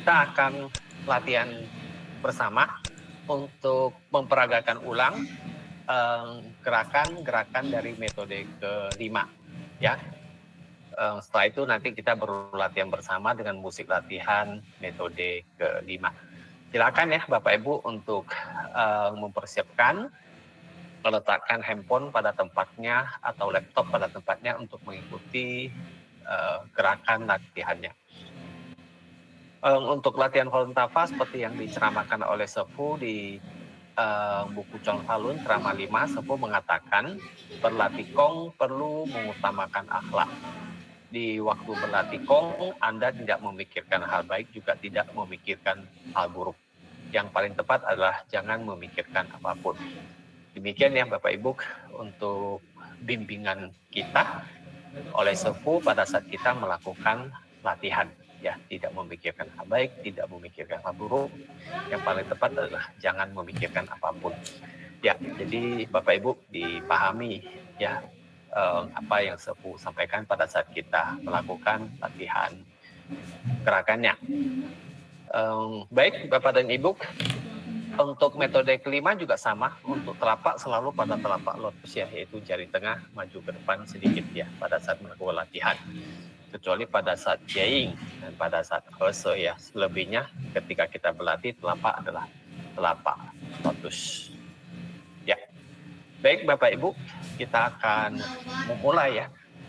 Kita akan latihan bersama untuk memperagakan ulang gerakan-gerakan dari metode kelima, ya. Setelah itu nanti kita berlatihan bersama dengan musik latihan metode kelima. Silakan ya Bapak Ibu untuk mempersiapkan, meletakkan handphone pada tempatnya atau laptop pada tempatnya untuk mengikuti gerakan latihannya. Untuk latihan Holuntafa seperti yang diceramahkan oleh Sefu di buku Chong Falun Ceramah 5, Sefu mengatakan berlatih Kong perlu mengutamakan akhlak. Di waktu berlatih Kong, Anda tidak memikirkan hal baik, juga tidak memikirkan hal buruk. Yang paling tepat adalah jangan memikirkan apapun. Demikian ya Bapak Ibu untuk bimbingan kita oleh Sefu pada saat kita melakukan latihan. Ya, tidak memikirkan hal baik, tidak memikirkan hal buruk. Yang paling tepat adalah jangan memikirkan apapun. Ya, jadi Bapak Ibu dipahami ya apa yang Sefu sampaikan pada saat kita melakukan latihan gerakannya. Baik Bapak dan Ibu, untuk metode kelima juga sama, untuk telapak selalu pada telapak lotus ya, yaitu jari tengah maju ke depan sedikit ya pada saat melakukan latihan. Kecuali pada saat jaying dan pada saat hose ya, selebihnya ketika kita berlatih telapak adalah telapak lotus. Ya, baik Bapak Ibu, kita akan memulai ya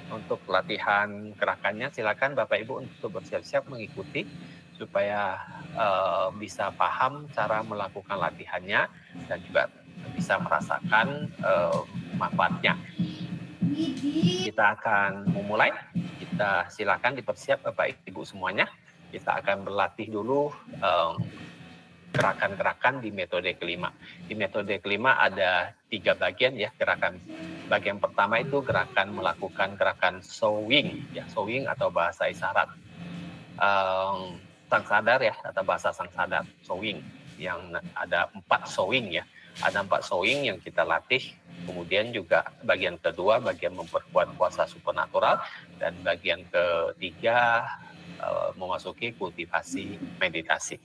untuk latihan gerakannya. Silakan Bapak Ibu untuk bersiap-siap mengikuti supaya bisa paham cara melakukan latihannya dan juga bisa merasakan manfaatnya. Kita akan memulai. Kita silakan dipersiap Bapak Ibu semuanya. Kita akan berlatih dulu gerakan-gerakan di metode kelima. Di metode kelima ada 3 bagian ya gerakan. Bagian pertama itu gerakan melakukan gerakan sowing ya, sowing atau bahasa isyarat. Sang sadar ya, atau bahasa sang sadar, sowing, yang ada 4 sowing ya. Ada 4 sowing yang kita latih. Kemudian juga bagian kedua, bagian memperkuat kuasa supernatural, dan bagian ketiga memasuki kultivasi meditasi.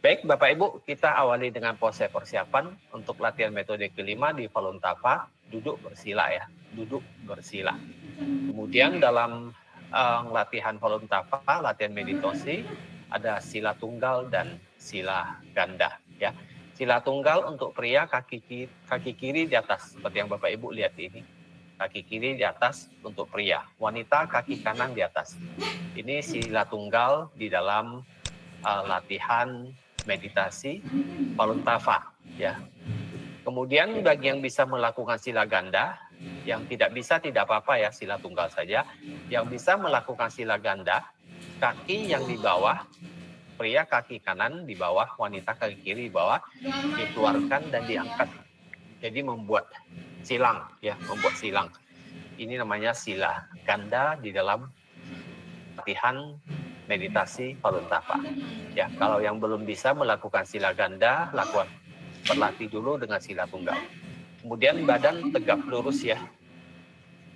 Baik Bapak Ibu, kita awali dengan pose persiapan untuk latihan metode kelima di Falun Tafa, duduk bersila ya, duduk bersila. Kemudian dalam latihan Falun Tafa, latihan meditasi, ada sila tunggal dan sila ganda ya. Sila tunggal untuk pria, kaki kiri di atas seperti yang Bapak Ibu lihat ini. Kaki kiri di atas untuk pria, wanita kaki kanan di atas. Ini sila tunggal di dalam latihan meditasi Falun Tafa ya. Kemudian bagi yang bisa melakukan sila ganda, yang tidak bisa tidak apa-apa ya, sila tunggal saja. Yang bisa melakukan sila ganda, kaki yang di bawah, pria kaki kanan di bawah, wanita kaki kiri di bawah, dikeluarkan dan diangkat. Jadi membuat silang ya, membuat silang. Ini namanya sila ganda di dalam latihan meditasi Falun Tafa. Ya, kalau yang belum bisa melakukan sila ganda, berlatih dulu dengan sila tunggal. Kemudian badan tegap lurus ya.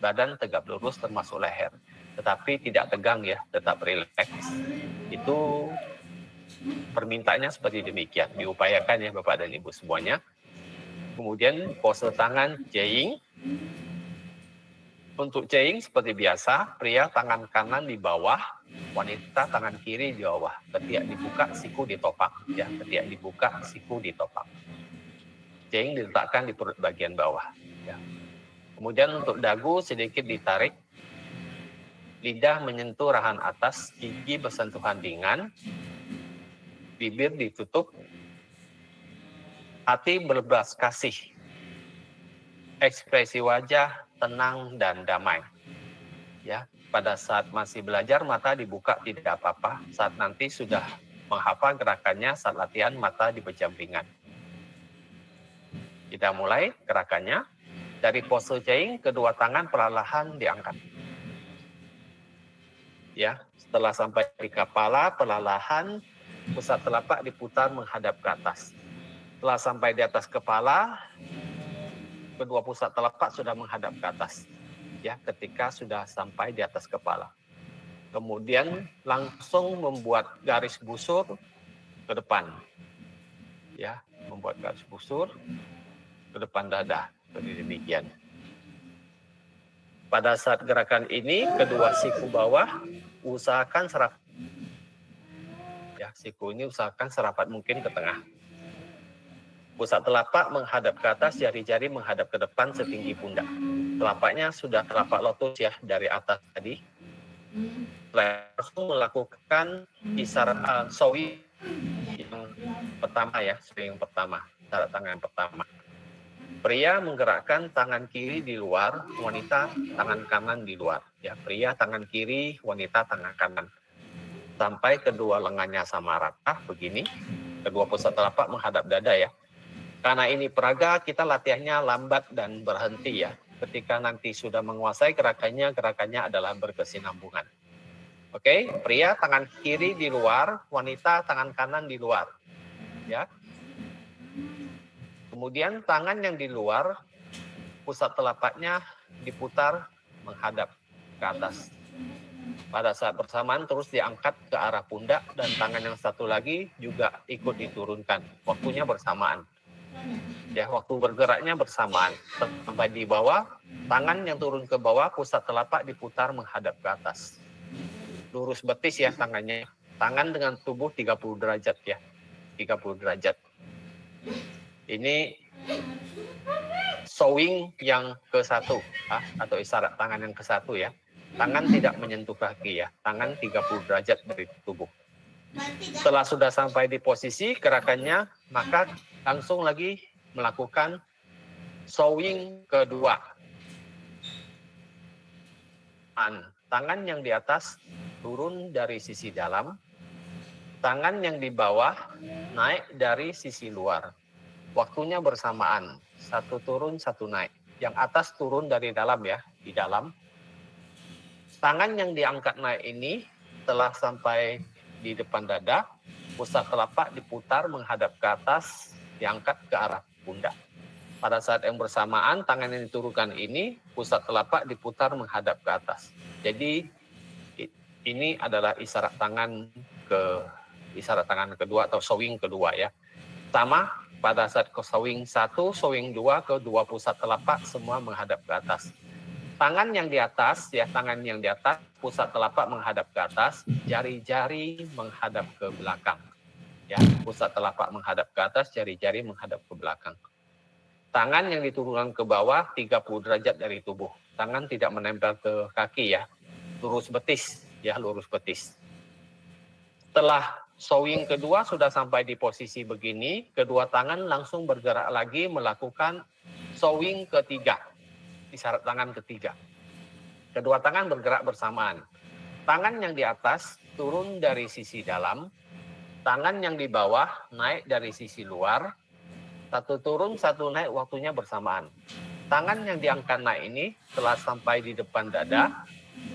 Badan tegap lurus termasuk leher. Tetapi tidak tegang ya, tetap rileks. Itu permintaannya seperti demikian. Diupayakan ya Bapak dan Ibu semuanya. Kemudian pose tangan jaying. Untuk jaying seperti biasa, pria tangan kanan di bawah, wanita tangan kiri di bawah. Ketiak dibuka, siku ditopak. Ya, ketiak dibuka, siku ditopak. Jaying diletakkan di perut bagian bawah. Ya. Kemudian untuk dagu sedikit ditarik, lidah menyentuh rahan atas, gigi bersentuhan ringan, bibir ditutup, hati berbelas kasih, ekspresi wajah tenang dan damai. Ya, pada saat masih belajar mata dibuka tidak apa-apa, saat nanti sudah menghafal gerakannya saat latihan mata dipejam ringan. Kita mulai gerakannya. Dari pose jaying, kedua tangan perlahan diangkat. Ya, setelah sampai di kepala, perlahan pusat telapak diputar menghadap ke atas. Setelah sampai di atas kepala, kedua pusat telapak sudah menghadap ke atas. Ya, ketika sudah sampai di atas kepala. Kemudian langsung membuat garis busur ke depan. Ya, membuat garis busur ke depan dada. Seperti demikian. Pada saat gerakan ini, kedua siku bawah usahakan serapat. Ya, siku ini usahakan serapat mungkin ke tengah. Pusat telapak menghadap ke atas, jari-jari menghadap ke depan setinggi pundak. Telapaknya sudah telapak lotus ya dari atas tadi. Langsung melakukan isyarat sowing yang pertama ya, sowing pertama, isyarat tangan yang pertama. Pria menggerakkan tangan kiri di luar, wanita tangan kanan di luar. Ya, pria tangan kiri, wanita tangan kanan. Sampai kedua lengannya sama rata, begini. Kedua pusat telapak menghadap dada ya. Karena ini peraga, kita latihannya lambat dan berhenti ya. Ketika nanti sudah menguasai gerakannya adalah berkesinambungan. Oke, pria tangan kiri di luar, wanita tangan kanan di luar. Ya. Kemudian tangan yang di luar, pusat telapaknya diputar menghadap ke atas. Pada saat bersamaan terus diangkat ke arah pundak dan tangan yang satu lagi juga ikut diturunkan. Waktunya bersamaan. Ya, waktu bergeraknya bersamaan. Sampai di bawah, tangan yang turun ke bawah, pusat telapak diputar menghadap ke atas. Lurus betis ya tangannya. Tangan dengan tubuh 30 derajat ya. 30 derajat. Ini sowing yang ke-1 atau isyarat tangan yang ke-1 ya. Tangan tidak menyentuh kaki ya. Tangan 30 derajat dari tubuh. Setelah sudah sampai di posisi gerakannya, maka langsung lagi melakukan sowing kedua. Tangan yang di atas turun dari sisi dalam. Tangan yang di bawah naik dari sisi luar. Waktunya bersamaan. Satu turun, satu naik. Yang atas turun dari dalam ya, di dalam. Tangan yang diangkat naik ini telah sampai di depan dada. Pusat telapak diputar menghadap ke atas, diangkat ke arah pundak. Pada saat yang bersamaan, tangan yang diturunkan ini, pusat telapak diputar menghadap ke atas. Jadi, ini adalah isyarat tangan kedua atau sowing kedua ya. Sama pada saat ke sowing 1, sowing 2, kedua pusat telapak semua menghadap ke atas. Tangan yang di atas ya, tangan yang di atas, pusat telapak menghadap ke atas, jari-jari menghadap ke belakang. Ya, pusat telapak menghadap ke atas, jari-jari menghadap ke belakang. Tangan yang diturunkan ke bawah 30 derajat dari tubuh. Tangan tidak menempel ke kaki ya. Lurus betis ya, lurus betis. Setelah sowing kedua sudah sampai di posisi begini, kedua tangan langsung bergerak lagi melakukan sowing ketiga. Isyarat tangan ketiga. Kedua tangan bergerak bersamaan. Tangan yang di atas turun dari sisi dalam, tangan yang di bawah naik dari sisi luar, satu turun, satu naik, waktunya bersamaan. Tangan yang diangkat naik ini telah sampai di depan dada,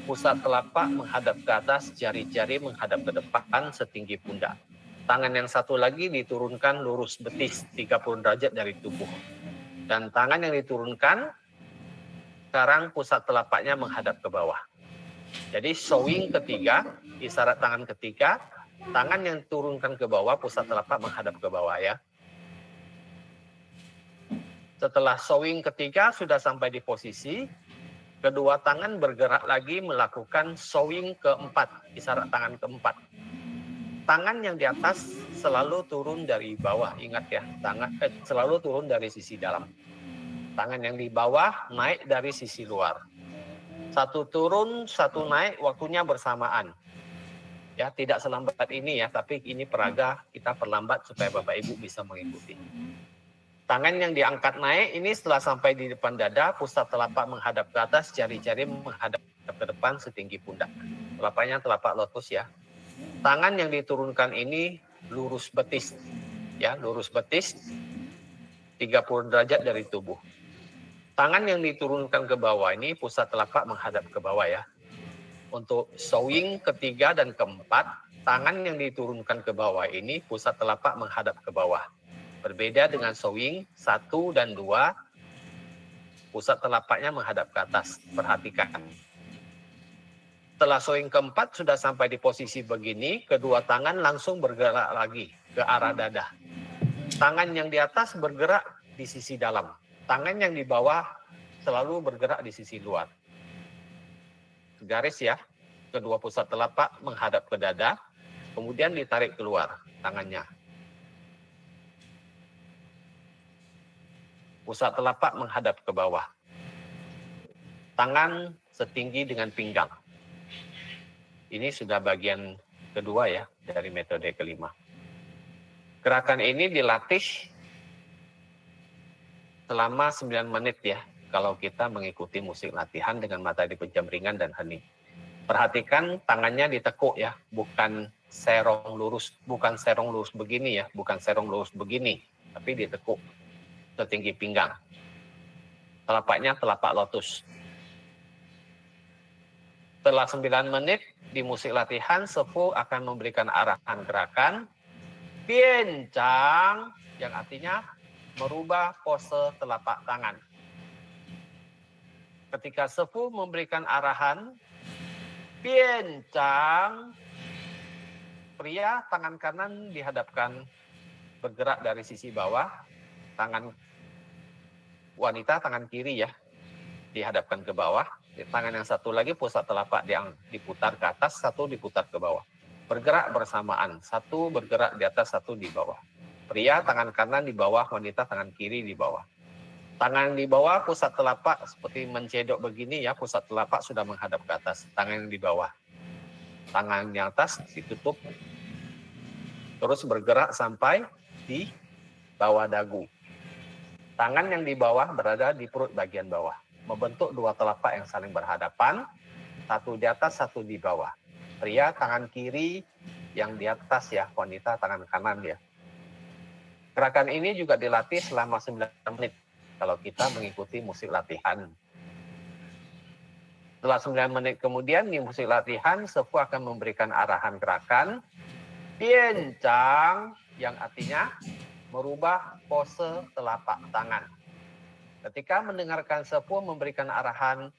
pusat telapak menghadap ke atas, jari-jari menghadap ke depan setinggi pundak. Tangan yang satu lagi diturunkan lurus betis 30 derajat dari tubuh. Dan tangan yang diturunkan sekarang pusat telapaknya menghadap ke bawah. Jadi sowing ketiga, isyarat tangan ketiga, tangan yang diturunkan ke bawah, pusat telapak menghadap ke bawah ya. Setelah sowing ketiga sudah sampai di posisi, kedua tangan bergerak lagi melakukan sowing keempat, isyarat tangan keempat. Tangan yang di atas selalu turun dari bawah, ingat ya, selalu turun dari sisi dalam. Tangan yang di bawah naik dari sisi luar. Satu turun, satu naik, waktunya bersamaan. Ya, tidak selambat ini ya, tapi ini peraga kita perlambat supaya Bapak Ibu bisa mengikuti. Tangan yang diangkat naik ini setelah sampai di depan dada, pusat telapak menghadap ke atas, jari-jari menghadap ke depan setinggi pundak. Telapaknya telapak lotus ya. Tangan yang diturunkan ini lurus betis. Ya, lurus betis 30 derajat dari tubuh. Tangan yang diturunkan ke bawah ini pusat telapak menghadap ke bawah ya. Untuk sowing ketiga dan keempat, tangan yang diturunkan ke bawah ini pusat telapak menghadap ke bawah. Berbeda dengan sowing 1 dan 2, pusat telapaknya menghadap ke atas. Perhatikan. Setelah showing keempat sudah sampai di posisi begini, kedua tangan langsung bergerak lagi ke arah dada. Tangan yang di atas bergerak di sisi dalam. Tangan yang di bawah selalu bergerak di sisi luar. Garis ya, kedua pusat telapak menghadap ke dada, kemudian ditarik keluar tangannya. Pusat telapak menghadap ke bawah. Tangan setinggi dengan pinggang. Ini sudah bagian kedua ya dari metode kelima. Gerakan ini dilatih selama 9 menit ya kalau kita mengikuti musik latihan dengan matahari pejam ringan dan hening. Perhatikan tangannya ditekuk ya, bukan serong lurus begini ya, bukan serong lurus begini, tapi ditekuk setinggi pinggang. Telapaknya telapak lotus. Setelah 9 menit di musik latihan, sepuh akan memberikan arahan gerakan piencang, yang artinya merubah pose telapak tangan. Ketika sepuh memberikan arahan piencang, pria tangan kanan dihadapkan bergerak dari sisi bawah, tangan wanita tangan kiri ya dihadapkan ke bawah. Tangan yang satu lagi pusat telapak yang diputar ke atas, satu diputar ke bawah. Bergerak bersamaan, satu bergerak di atas, satu di bawah. Pria tangan kanan di bawah, wanita tangan kiri di bawah. Tangan di bawah pusat telapak seperti mencedok begini ya, pusat telapak sudah menghadap ke atas. Tangan yang di bawah. Tangan yang atas ditutup. Terus bergerak sampai di bawah dagu. Tangan yang di bawah berada di perut bagian bawah. Membentuk dua telapak yang saling berhadapan, satu di atas, satu di bawah. Pria tangan kiri yang di atas ya, wanita tangan kanan ya. Gerakan ini juga dilatih selama 9 menit kalau kita mengikuti musik latihan. Setelah 9 menit kemudian di musik latihan, sepuh akan memberikan arahan gerakan piencang, yang artinya merubah pose telapak tangan. Ketika mendengarkan sepuh memberikan arahan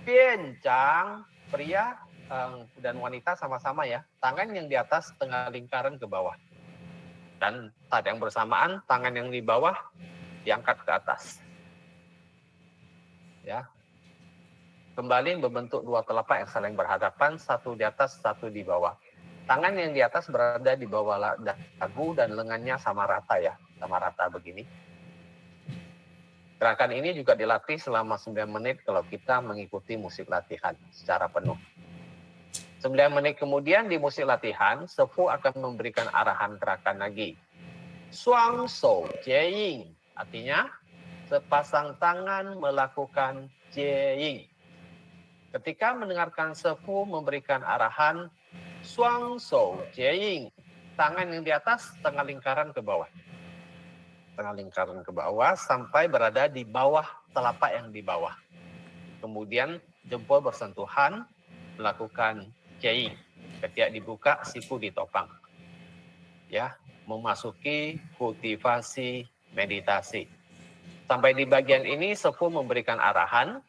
piencang, pria dan wanita sama-sama ya, tangan yang di atas tengah lingkaran ke bawah. Dan saat yang bersamaan, tangan yang di bawah diangkat ke atas. Ya. Kembali membentuk dua telapak yang saling berhadapan, satu di atas, satu di bawah. Tangan yang di atas berada di bawah dagu dan lengannya sama rata ya, sama rata begini. Gerakan ini juga dilatih selama 9 menit kalau kita mengikuti musik latihan secara penuh. 9 menit kemudian di musik latihan, sepuh akan memberikan arahan gerakan lagi. Suang shou jieying, artinya sepasang tangan melakukan jieying. Ketika mendengarkan sepuh memberikan arahan suang shou jieying, tangan yang di atas tengah lingkaran ke bawah. Tengah lingkaran ke bawah sampai berada di bawah telapak yang di bawah. Kemudian jempol bersentuhan, melakukan jieying. Ketiak dibuka, siku ditopang. Ya, memasuki kultivasi meditasi. Sampai di bagian ini sepuh memberikan arahan.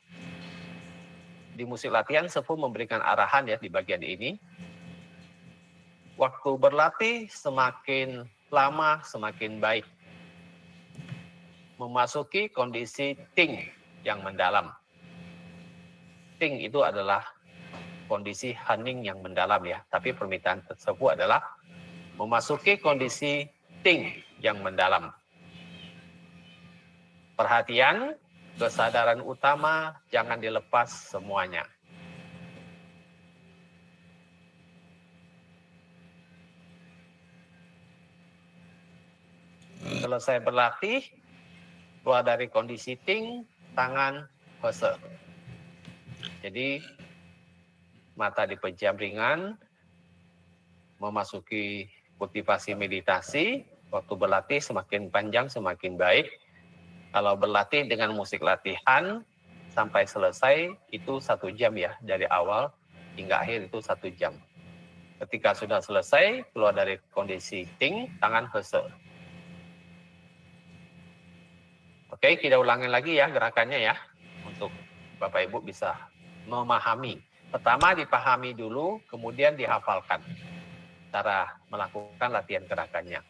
Di musik latihan sepuh memberikan arahan ya di bagian ini. Waktu berlatih semakin lama semakin baik. Memasuki kondisi ting yang mendalam. Ting itu adalah kondisi hening yang mendalam ya, tapi permintaan tersebut adalah memasuki kondisi ting yang mendalam. Perhatian, kesadaran utama jangan dilepas semuanya. Selesai berlatih, keluar dari kondisi ting, tangan hese. Jadi mata dipejam ringan, memasuki kultivasi meditasi. Waktu berlatih semakin panjang semakin baik. Kalau berlatih dengan musik latihan sampai selesai itu 1 jam ya, dari awal hingga akhir itu 1 jam. Ketika sudah selesai, keluar dari kondisi ting, tangan hese. Oke, kita ulangi lagi ya gerakannya ya, untuk Bapak Ibu bisa memahami Pertama dipahami dulu, kemudian dihafalkan cara melakukan latihan gerakannya.